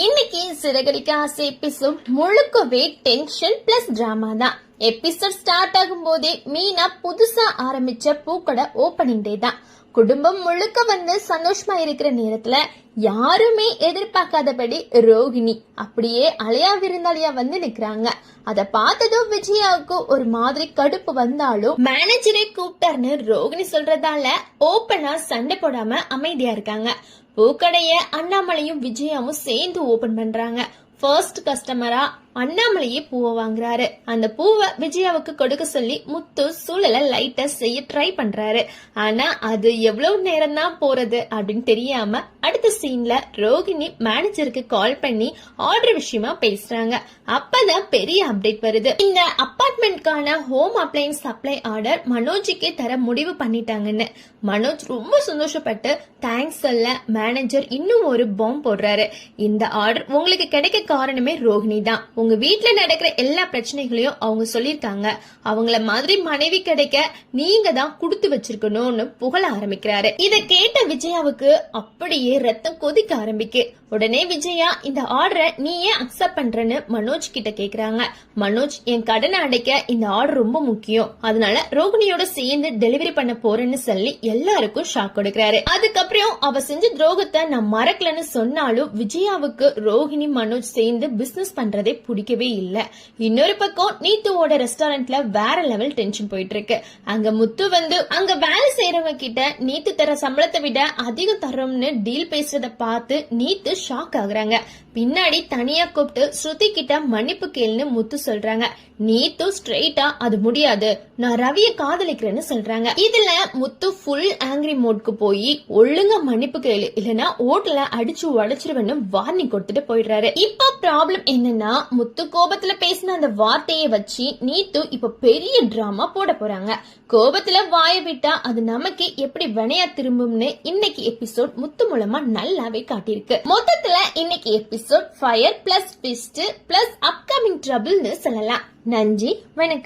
இன்னைக்கு சிறகடிக்க ஆசை எபிசோட் முழுக்கவே டென்ஷன் பிளஸ் டிராமா தான். எபிசோட் ஸ்டார்ட் ஆகும் போதே மீனா புதுசா ஆரம்பிச்ச பூக்கடை ஓபனிங் டே தான். குடும்பம் முழுக்க வந்து சந்தோஷமா இருக்கிற நேரத்துல யாருமே எதிர்பார்க்காதபடி ரோகிணி அப்படியே அலையா விருந்தாளியா வந்து நிக்கிறாங்க. அத பார்த்ததும் விஜயாவுக்கு ஒரு மாதிரி கடுப்பு வந்தாலும் மேனேஜரை கூப்பிட்டாருன்னு ரோகிணி சொல்றதால ஓபனா சண்டை போடாம அமைதியா இருக்காங்க. பூக்கடைய அண்ணாமலையும் விஜயாவும் சேர்ந்து ஓபன் பண்றாங்க. ஃபர்ஸ்ட் கஸ்டமரா அண்ணாமலையே பூவை வாங்குறாரு. அந்த பூவை விஜயாவுக்கு கொடுக்க சொல்லி முத்து சூழலை லைட்டா செய்ய ட்ரை பண்றாரு. ஆனா அது எவ்வளவு நேரம் தான் போறது அப்படின்னு தெரியாம அடுத்த சீன்ல ரோகிணி மேனேஜருக்கு கால் பண்ணி ஆர்டர் விஷயமா பேசுறாங்க. அப்பதான் பெரிய அப்டேட் வருது. இந்த அபார்ட்மெண்ட்கான ஹோம் அப்ளையன்ஸ் சப்ளை ஆர்டர் மனோஜுக்கே தர முடிவு பண்ணிட்டாங்கன்னு. மனோஜ் ரொம்ப சந்தோஷப்பட்டு தேங்க்ஸ் சொல்ல மேனேஜர் இன்னும் ஒரு பாம்பு போடுறாரு. இந்த ஆர்டர் உங்களுக்கு கிடைக்க காரணமே ரோகிணி தான். உங்க வீட்டுல நடக்கிற எல்லா பிரச்சனைகளையும் அவங்க சொல்லிருக்காங்க. அவங்கள மாதிரி மனைவி கிடைக்க நீங்க தான் குடுத்து வச்சிருக்கணும்னு புகழ ஆரம்பிக்கிறாரு. இத கேட்ட விஜயாவுக்கு அப்படியே ரத்தம் கொதிக்க ஆரம்பிக்கு. உடனே விஜயா இந்த ஆர்டரை நீ ஏன் அக்செப்ட் பண்றன்னு மனோஜ் கிட்ட கேக்குறாங்க. மனோஜ் என் கடனை அடைக்க இந்த ஆர்டர் ரொம்ப முக்கியம், அதனால ரோகிணியோட சேர்ந்து டெலிவரி பண்ண போறேன்னு சொல்லி எல்லாருக்கும் ஷாக் கொடுக்கறாரு. அதுக்கப்புறம் அவ செஞ்ச துரோகத்தை நான் மறக்கலன்னு சொன்னாலும் விஜயாவுக்கு ரோகிணி மனோஜ் சேர்ந்து பிசினஸ் பண்றதே பிடிக்கவே இல்ல. இன்னொரு பக்கம் நீத்துவோட ரெஸ்டாரண்ட்ல வேற லெவல் டென்ஷன் போயிட்டு இருக்கு. அங்க முத்து வந்து அங்க வேலை செய்யறவங்க கிட்ட நீத்து தர சம்பளத்தை விட அதிகம் தரோம்னு டீல் பேசுறத பார்த்து நீத்து ஷாக் ஆகுறாங்க. பின்னாடி தனியா கூப்பிட்டு ஸ்ருதி கிட்ட மன்னிப்பு கேளுன்னு முத்து சொல்றாங்க. நீத்து ஸ்ட்ரெயிட்டா அது முடியாது, நான் ரவிய காதலிக்கிறேன்னு சொல்றாங்க. இதுல முத்து ஃபுல் ஆங்கிரி மோட்க்கு போய் ஒழுங்கா மன்னிப்பு கேளு இல்லனா ஓட்டல அடிச்சு உடைச்சிருவேன்னு வார்னிங் கொடுத்துட்டு போயிடுறாரு. இப்ப ப்ராப்ளம் என்னன்னா முத்து கோபத்துல பேசின அந்த வார்த்தையை வச்சு நீத்து இப்ப பெரிய டிராமா போட போறாங்க. கோபத்துல வாய விட்டா அது நமக்கு எப்படி வினையா திரும்பும்னு இன்னைக்கு எபிசோட் முத்து மூலமா நல்லாவே காட்டியிருக்கு. மொத்தத்துல இன்னைக்கு episode fire plus twist plus upcoming ட்ரபிள்னு சொல்லலாம். நன்றி, வணக்கம்.